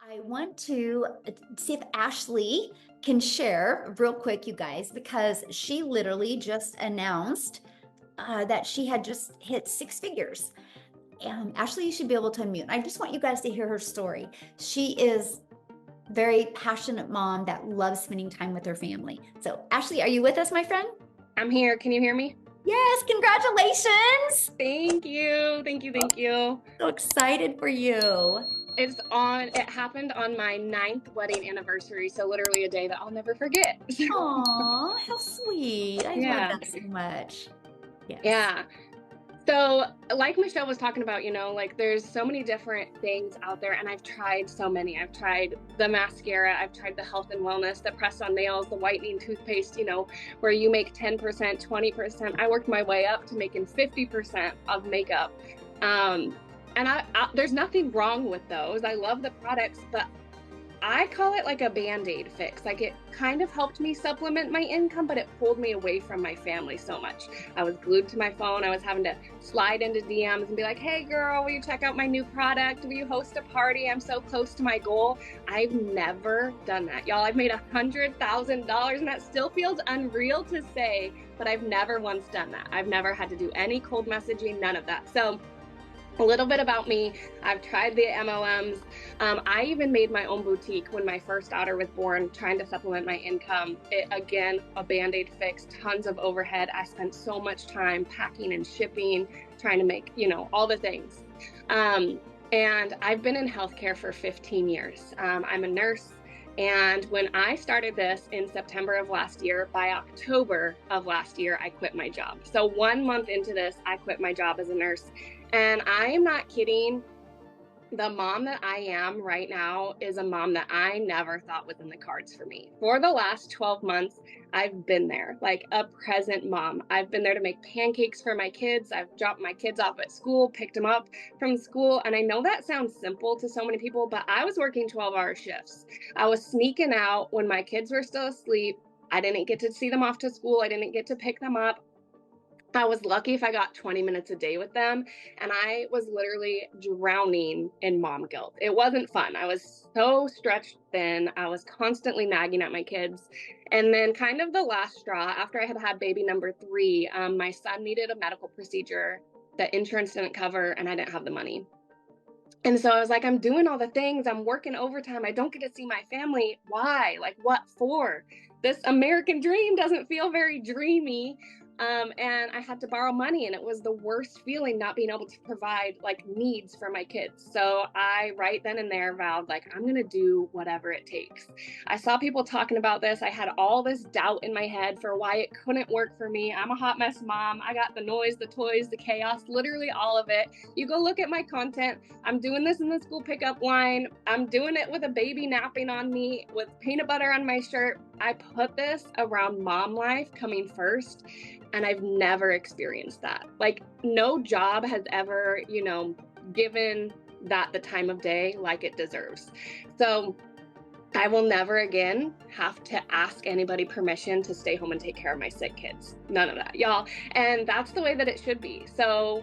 I want to see if Ashley can share real quick, you guys, because she literally just announced that she had just hit six figures. Ashley, you should be able to unmute. I just want you guys to hear her story. She is a very passionate mom that loves spending time with her family. So, Ashley, are you with us, my friend? I'm here. Can you hear me? Yes, congratulations. Thank you. Thank you. Thank you. So excited for you. It happened on my 9th wedding anniversary. So literally a day that I'll never forget. Aw, how sweet. I love Yeah. that so much. Yes. Yeah. So like Michelle was talking about, like there's so many different things out there and I've tried so many. I've tried the mascara, I've tried the health and wellness, the press on nails, the whitening toothpaste, where you make 10%, 20%. I worked my way up to making 50% of makeup. And there's nothing wrong with those. I love the products, but I call it like a Band-Aid fix. Like it kind of helped me supplement my income, but it pulled me away from my family so much. I was glued to my phone. I was having to slide into DMs and be like, hey girl, will you check out my new product? Will you host a party? I'm so close to my goal. I've never done that. Y'all, I've made $100,000 and that still feels unreal to say, but I've never once done that. I've never had to do any cold messaging, none of that. So a little bit about me. I've tried the MLMs. I even made my own boutique when my first daughter was born, trying to supplement my income. Again, a Band-Aid fix, tons of overhead. I spent so much time packing and shipping, trying to make, all the things. And I've been in healthcare for 15 years. I'm a nurse. And when I started this in September of last year, by October of last year, I quit my job. So 1 month into this, I quit my job as a nurse. And I am not kidding. The mom that I am right now is a mom that I never thought was in the cards for me. For the last 12 months, I've been there, like a present mom. I've been there to make pancakes for my kids. I've dropped my kids off at school, picked them up from school. And I know that sounds simple to so many people, but I was working 12-hour shifts. I was sneaking out when my kids were still asleep. I didn't get to see them off to school. I didn't get to pick them up. I was lucky if I got 20 minutes a day with them, and I was literally drowning in mom guilt. It wasn't fun. I was so stretched thin. I was constantly nagging at my kids. And then kind of the last straw, after I had had baby number 3, my son needed a medical procedure that insurance didn't cover, and I didn't have the money. And so I was like, I'm doing all the things. I'm working overtime. I don't get to see my family. Why? Like, what for? This American dream doesn't feel very dreamy. And I had to borrow money, and it was the worst feeling not being able to provide like needs for my kids. So I right then and there vowed, like, I'm going to do whatever it takes. I saw people talking about this. I had all this doubt in my head for why it couldn't work for me. I'm a hot mess mom. I got the noise, the toys, the chaos, literally all of it. You go look at my content. I'm doing this in the school pickup line. I'm doing it with a baby napping on me with peanut butter on my shirt. I put this around mom life coming first. And I've never experienced that. Like no job has ever, given that the time of day like it deserves. So I will never again have to ask anybody permission to stay home and take care of my sick kids. None of that, y'all. And that's the way that it should be. So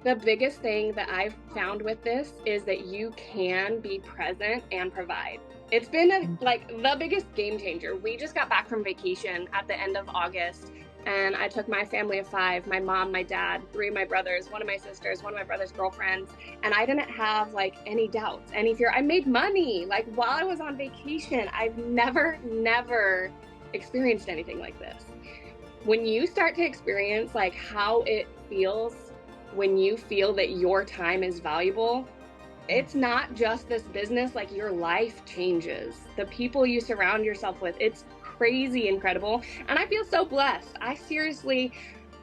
the biggest thing that I've found with this is that you can be present and provide. It's been the biggest game changer. We just got back from vacation at the end of August. And I took my family of 5, my mom, my dad, 3 of my brothers, 1 of my sisters, 1 of my brother's girlfriends. And I didn't have like any doubts, any fear. I made money like while I was on vacation. I've never experienced anything like this. When you start to experience like how it feels when you feel that your time is valuable, it's not just this business, like your life changes. The people you surround yourself with, it's crazy incredible. And I feel so blessed. I seriously,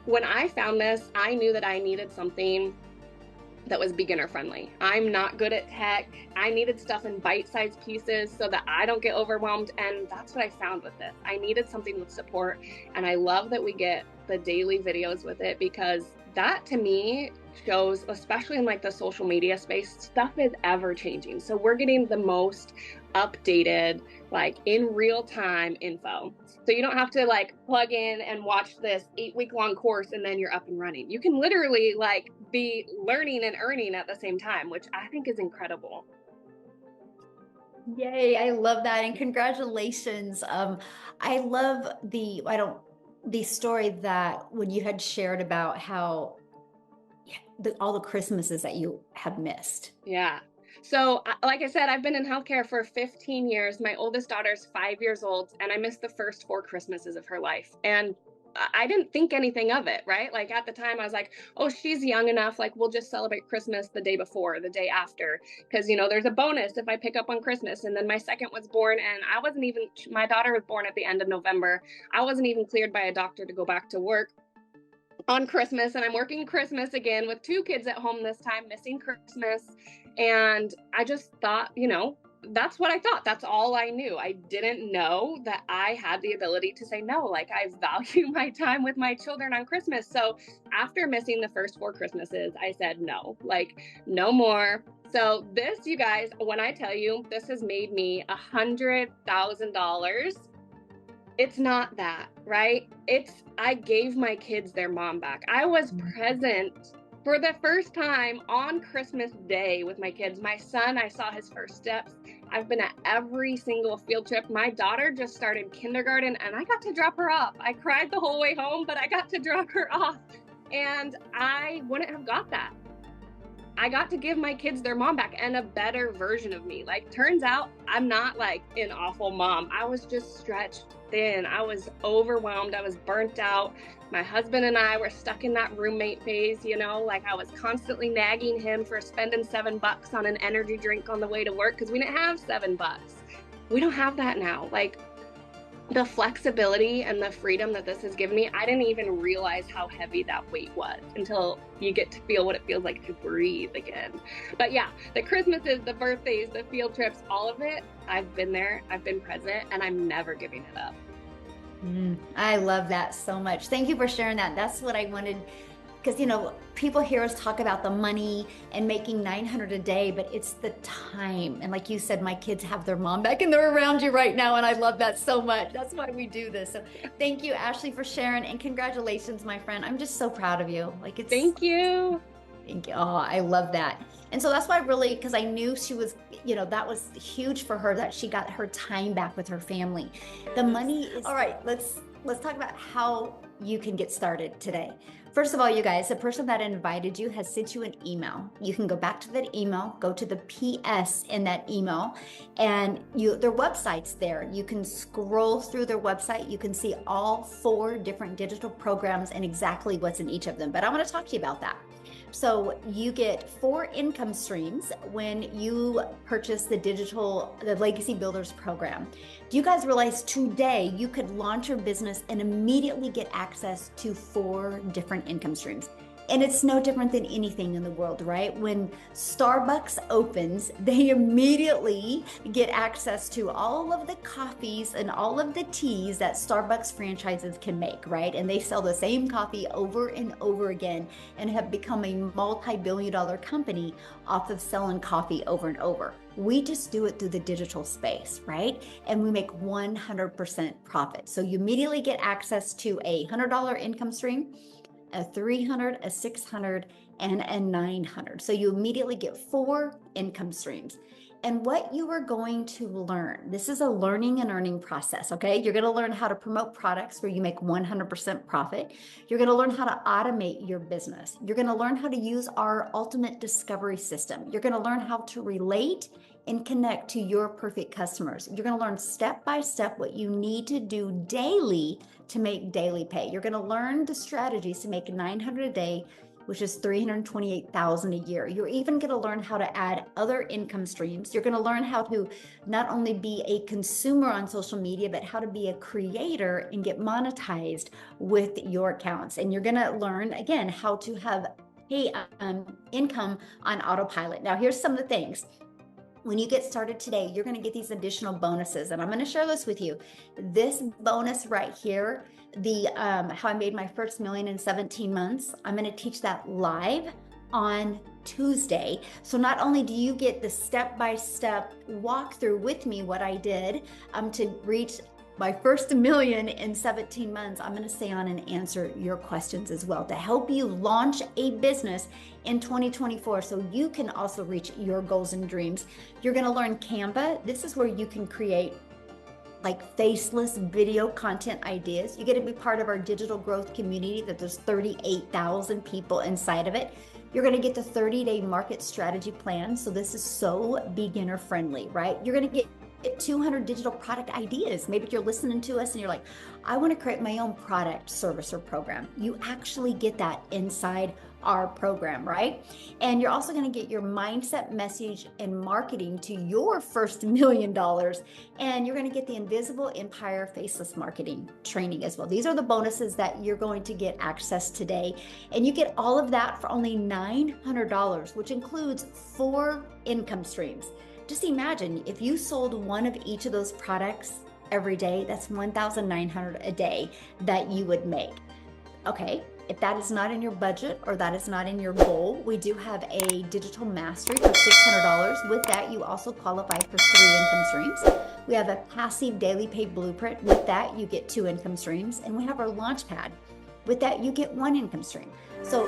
when I found this, I knew that I needed something that was beginner friendly. I'm not good at tech. I needed stuff in bite-sized pieces so that I don't get overwhelmed. And that's what I found with this. I needed something with support. And I love that we get the daily videos with it, because that to me shows, especially in like the social media space, stuff is ever changing. So we're getting the most updated, like in real time info. So you don't have to like plug in and watch this 8-week-long course and then you're up and running. You can literally like be learning and earning at the same time, which I think is incredible. Yay, I love that. And congratulations. I love the story that when you had shared about how all the Christmases that you have missed. Yeah. So, like I said, I've been in healthcare for 15 years. My oldest daughter's 5 years old, and I missed the first 4 Christmases of her life. And I didn't think anything of it, right? Like at the time, I was like, oh, she's young enough. Like, we'll just celebrate Christmas the day before, the day after. Because, there's a bonus if I pick up on Christmas. And then my second was born, and my daughter was born at the end of November. I wasn't even cleared by a doctor to go back to work on Christmas, and I'm working Christmas again with 2 kids at home this time, missing Christmas. And I just thought, that's what I thought. That's all I knew. I didn't know that I had the ability to say no. Like, I value my time with my children on Christmas. So after missing the first 4 Christmases, I said no, like no more. So this, you guys, when I tell you this has made me $100,000, it's not that, right? I gave my kids their mom back. I was present for the first time on Christmas Day with my kids. My son, I saw his first steps. I've been at every single field trip. My daughter just started kindergarten, and I got to drop her off. I cried the whole way home, but I got to drop her off. And I wouldn't have got that. I got to give my kids their mom back and a better version of me. Like, turns out I'm not like an awful mom. I was just stretched thin. I was overwhelmed. I was burnt out. My husband and I were stuck in that roommate phase, like I was constantly nagging him for spending $7 on an energy drink on the way to work because we didn't have $7. We don't have that now. Like, the flexibility and the freedom that this has given me, I didn't even realize how heavy that weight was until you get to feel what it feels like to breathe again. But yeah, the Christmases, the birthdays, the field trips, all of it, I've been there, I've been present, and I'm never giving it up. I love that so much. Thank you for sharing that. That's what I wanted. Because, people hear us talk about the money and making $900 a day, but it's the time. And like you said, my kids have their mom back and they're around you right now. And I love that so much. That's why we do this. So thank you, Ashley, for sharing, and congratulations, my friend. I'm just so proud of you. Thank you. Thank you. Oh, I love that. And so that's why because I knew she was, that was huge for her, that she got her time back with her family. The money is, all right, let's talk about how you can get started today. First of all, you guys, the person that invited you has sent you an email. You can go back to that email, go to the PS in that email, and their website's there. You can scroll through their website. You can see all 4 different digital programs and exactly what's in each of them. But I want to talk to you about that. So you get 4 income streams when you purchase the Legacy Builders program. Do you guys realize today you could launch your business and immediately get access to 4 different income streams? And it's no different than anything in the world, right? When Starbucks opens, they immediately get access to all of the coffees and all of the teas that Starbucks franchises can make, right? And they sell the same coffee over and over again and have become a multi-billion-dollar company off of selling coffee over and over. We just do it through the digital space, right? And we make 100% profit. So you immediately get access to a $100 income stream, a $300, a $600, and a $900. So you immediately get 4 income streams. And what you are going to learn, this is a learning and earning process, okay? You're going to learn how to promote products where you make 100% profit. You're going to learn how to automate your business. You're going to learn how to use our ultimate discovery system. You're going to learn how to relate and connect to your perfect customers. You're going to learn step by step what you need to do daily to make daily pay. You're going to learn the strategies to make $900 a day, which is $328,000 a year. You're even going to learn how to add other income streams. You're going to learn how to not only be a consumer on social media, but how to be a creator and get monetized with your accounts. And you're going to learn, again, how to have income on autopilot. Now, here's some of the things. When you get started today, you're going to get these additional bonuses, and I'm going to share this with you. This bonus right here, the how I made my first million in 17 months, I'm going to teach that live on Tuesday. So not only do you get the step-by-step walkthrough with me, what I did to reach my first million in 17 months, I'm going to stay on and answer your questions as well to help you launch a business in 2024 so you can also reach your goals and dreams. You're going to learn Canva. This is where you can create like faceless video content ideas. You get to be part of our digital growth community that there's 38,000 people inside of it. You're going to get the 30-day market strategy plan. So this is so beginner friendly, right? You're going to get 200 digital product ideas. Maybe you're listening to us and you're like, I want to create my own product, service, or program. You actually get that inside our program, right? And you're also going to get your mindset, message, and marketing to your first $1 million. And you're going to get the Invisible Empire Faceless Marketing training as well. These are the bonuses that you're going to get access today. And you get all of that for only $900, which includes 4 income streams. Just imagine if you sold one of each of those products every day, that's $1,900 a day that you would make. Okay, if that is not in your budget or that is not in your goal, we do have a digital mastery for $600. With that, you also qualify for 3 income streams. We have a passive daily pay blueprint. With that, you get 2 income streams. And we have our launch pad. With that, you get 1 income stream. So